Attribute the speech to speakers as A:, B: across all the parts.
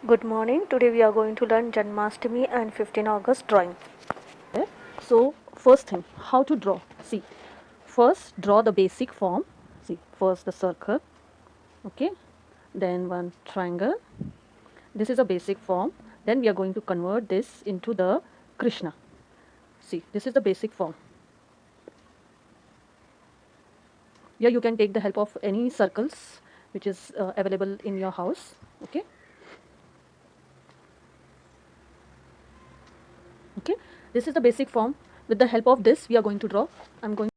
A: Good morning. Today we are going to learn Janmashtami and 15 August drawing.
B: So first thing, how to draw? See, first draw the basic form. See, first the circle, okay, then one triangle. This is a basic form. Then we are going to convert this into the Krishna. See, this is the basic form. Here you can take the help of any circles which is available in your house, okay. Okay, this is the basic form. With the help of this we are going to draw. I'm going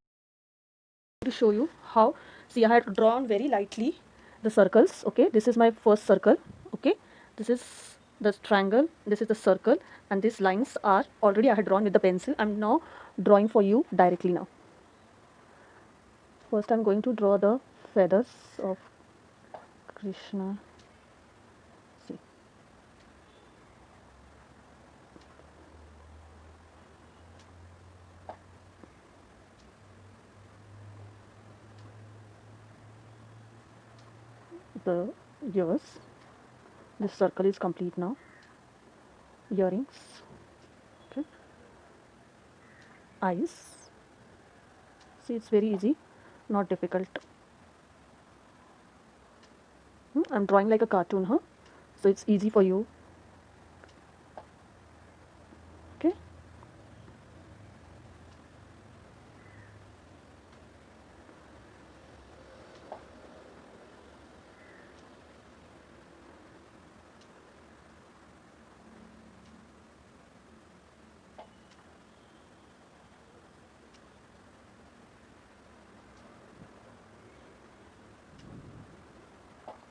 B: to show you how. See, I had drawn very lightly the circles. Okay, this is my first circle. Okay, this is the triangle, this is the circle, and these lines are already I had drawn with the pencil. I'm now drawing for you directly now. First I'm going to draw the feathers of Krishna. See, the ears. This circle is complete now. Earrings. Okay, eyes. See, it's very easy, not difficult. I'm drawing like a cartoon, huh? So it's easy for you. Okay.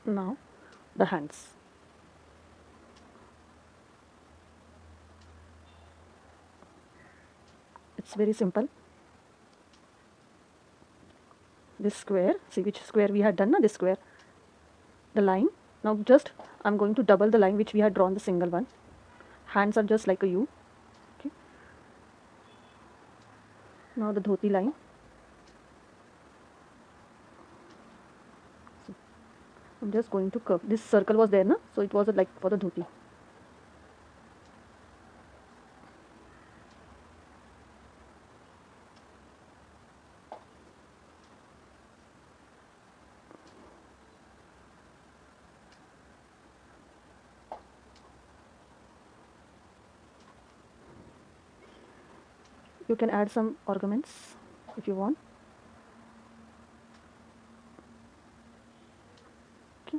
B: Now the hands. It's very simple. This square, see which square we had done, na? This square, the line. Now just I'm going to double the line which we had drawn the single one. Hands are just like a U. Okay. Now the dhoti line. See, I'm just going to curve. This circle was there, na? So it was like for the dhoti. You can add some ornaments if you want. Okay.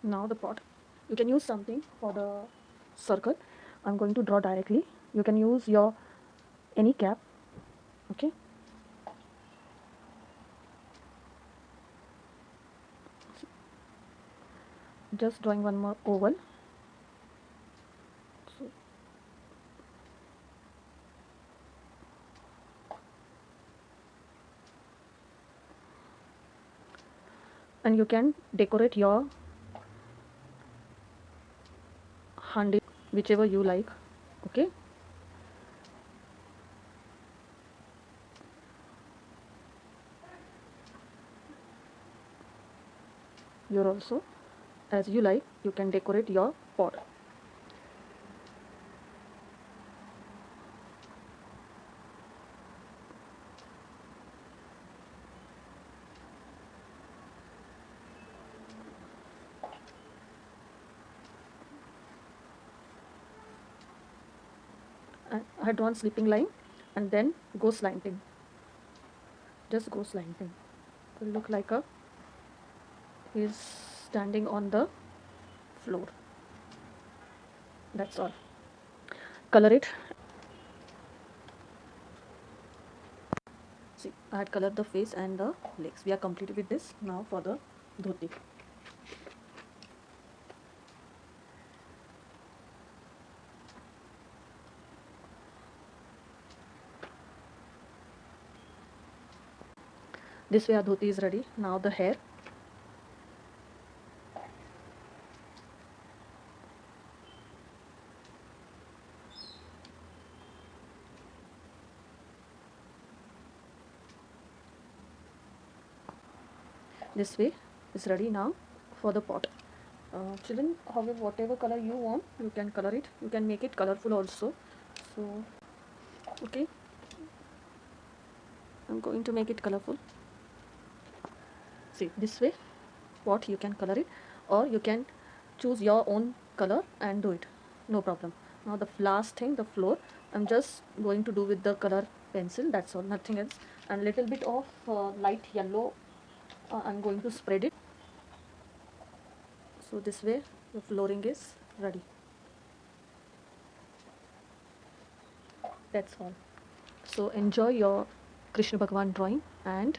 B: Now the pot. You can use something for the circle. I'm going to draw directly. You can use your any cap. Okay. Just drawing one more oval. So, and you can decorate your handi whichever you like. Okay. You're also, as you like, you can decorate your pot. I had drawn sleeping line and then go slanting. Just go slanting. It will look like a he's standing on the floor. That's all. Color it. See, I had colored the face and the legs. We are completed with this. Now for the dhoti. This way our dhoti is ready. Now the hair. This way is ready now for the pot. Children, however, whatever color you want, you can color it. You can make it colorful also. So, okay, I'm going to make it colorful. See, this way pot you can color it, or you can choose your own color and do it, no problem. Now the last thing, the floor, I'm just going to do with the color pencil, that's all, nothing else. And little bit of light yellow, I'm going to spread it. So this way the flooring is ready. That's all. So enjoy your Krishna Bhagwan drawing and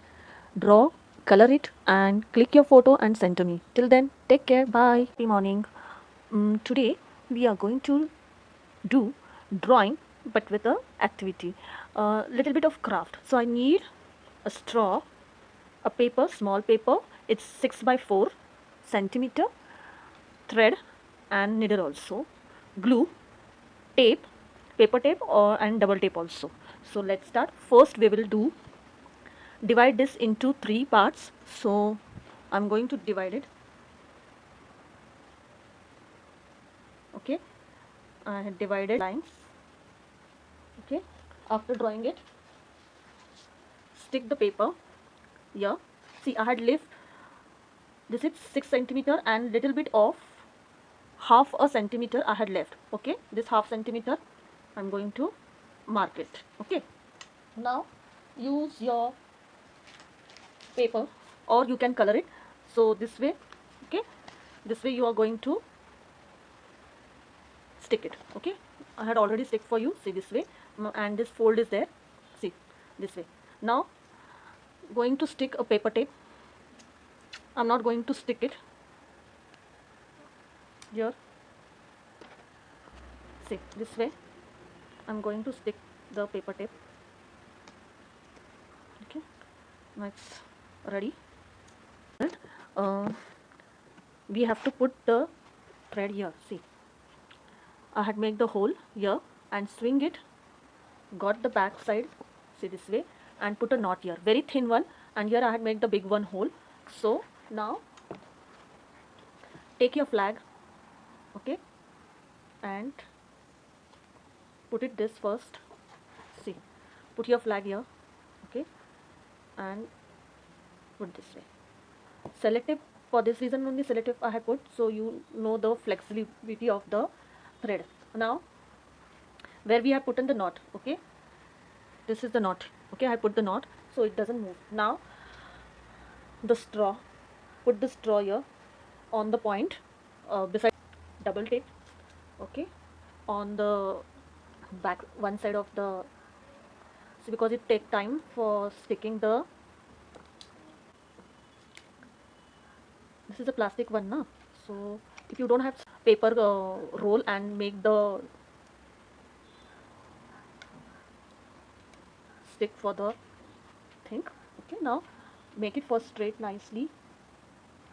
B: draw, color it, and click your photo and send to me. Till then, take care. Bye.
A: Happy morning. Today we are going to do drawing but with a activity, a little bit of craft. So I need a straw, a paper, small paper, it's 6 by 4 centimeter, thread and needle also, glue, tape, paper tape or and double tape also. So let's start. First we will divide this into 3 parts. So I'm going to divide it. Okay, I had divided lines. Okay, after drawing it, stick the paper here. See, I had left this is 6 centimeter and little bit of half a centimeter I had left. Okay, this half centimeter I'm going to mark it. Okay, now use your paper or you can color it. So this way, okay, this way you are going to stick it. Okay, I had already stick for you. See, this way, and this fold is there. See, this way. Now going to stick a paper tape. I'm not going to stick it here. See, this way I'm going to stick the paper tape. Okay, now it's ready. uh, we have to put the thread here. See, I had made the hole here and swing it, got the back side, see this way, and put a knot here, very thin one, and here I had made the big one hole. So now take your flag, okay, and put it this first. See, put your flag here, okay, and put this way. Selective, for this reason only selective I have put, so you know the flexibility of the thread. Now where we have put in the knot, okay, this is the knot, okay, I put the knot so it doesn't move. Now the straw, put the straw here on the point, beside double tape, okay, on the back one side of the, so because it take time for sticking the, this is a plastic one na, so if you don't have paper roll and make the stick for the thing. Okay, now make it first straight nicely,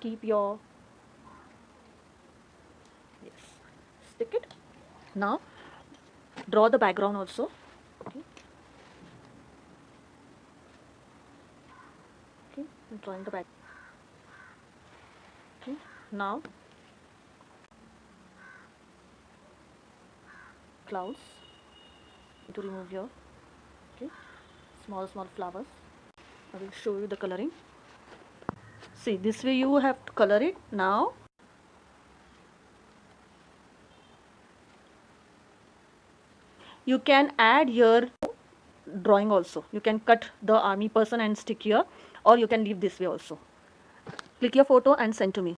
A: keep your, yes, stick it. Now draw the background also. Okay, okay, I'm drawing the back. Okay, now clouds to remove here. Okay, small flowers. I will show you the coloring. See, this way you have to color it. Now you can add your drawing also. You can cut the army person and stick here, or you can leave this way also. Click your photo and send to me.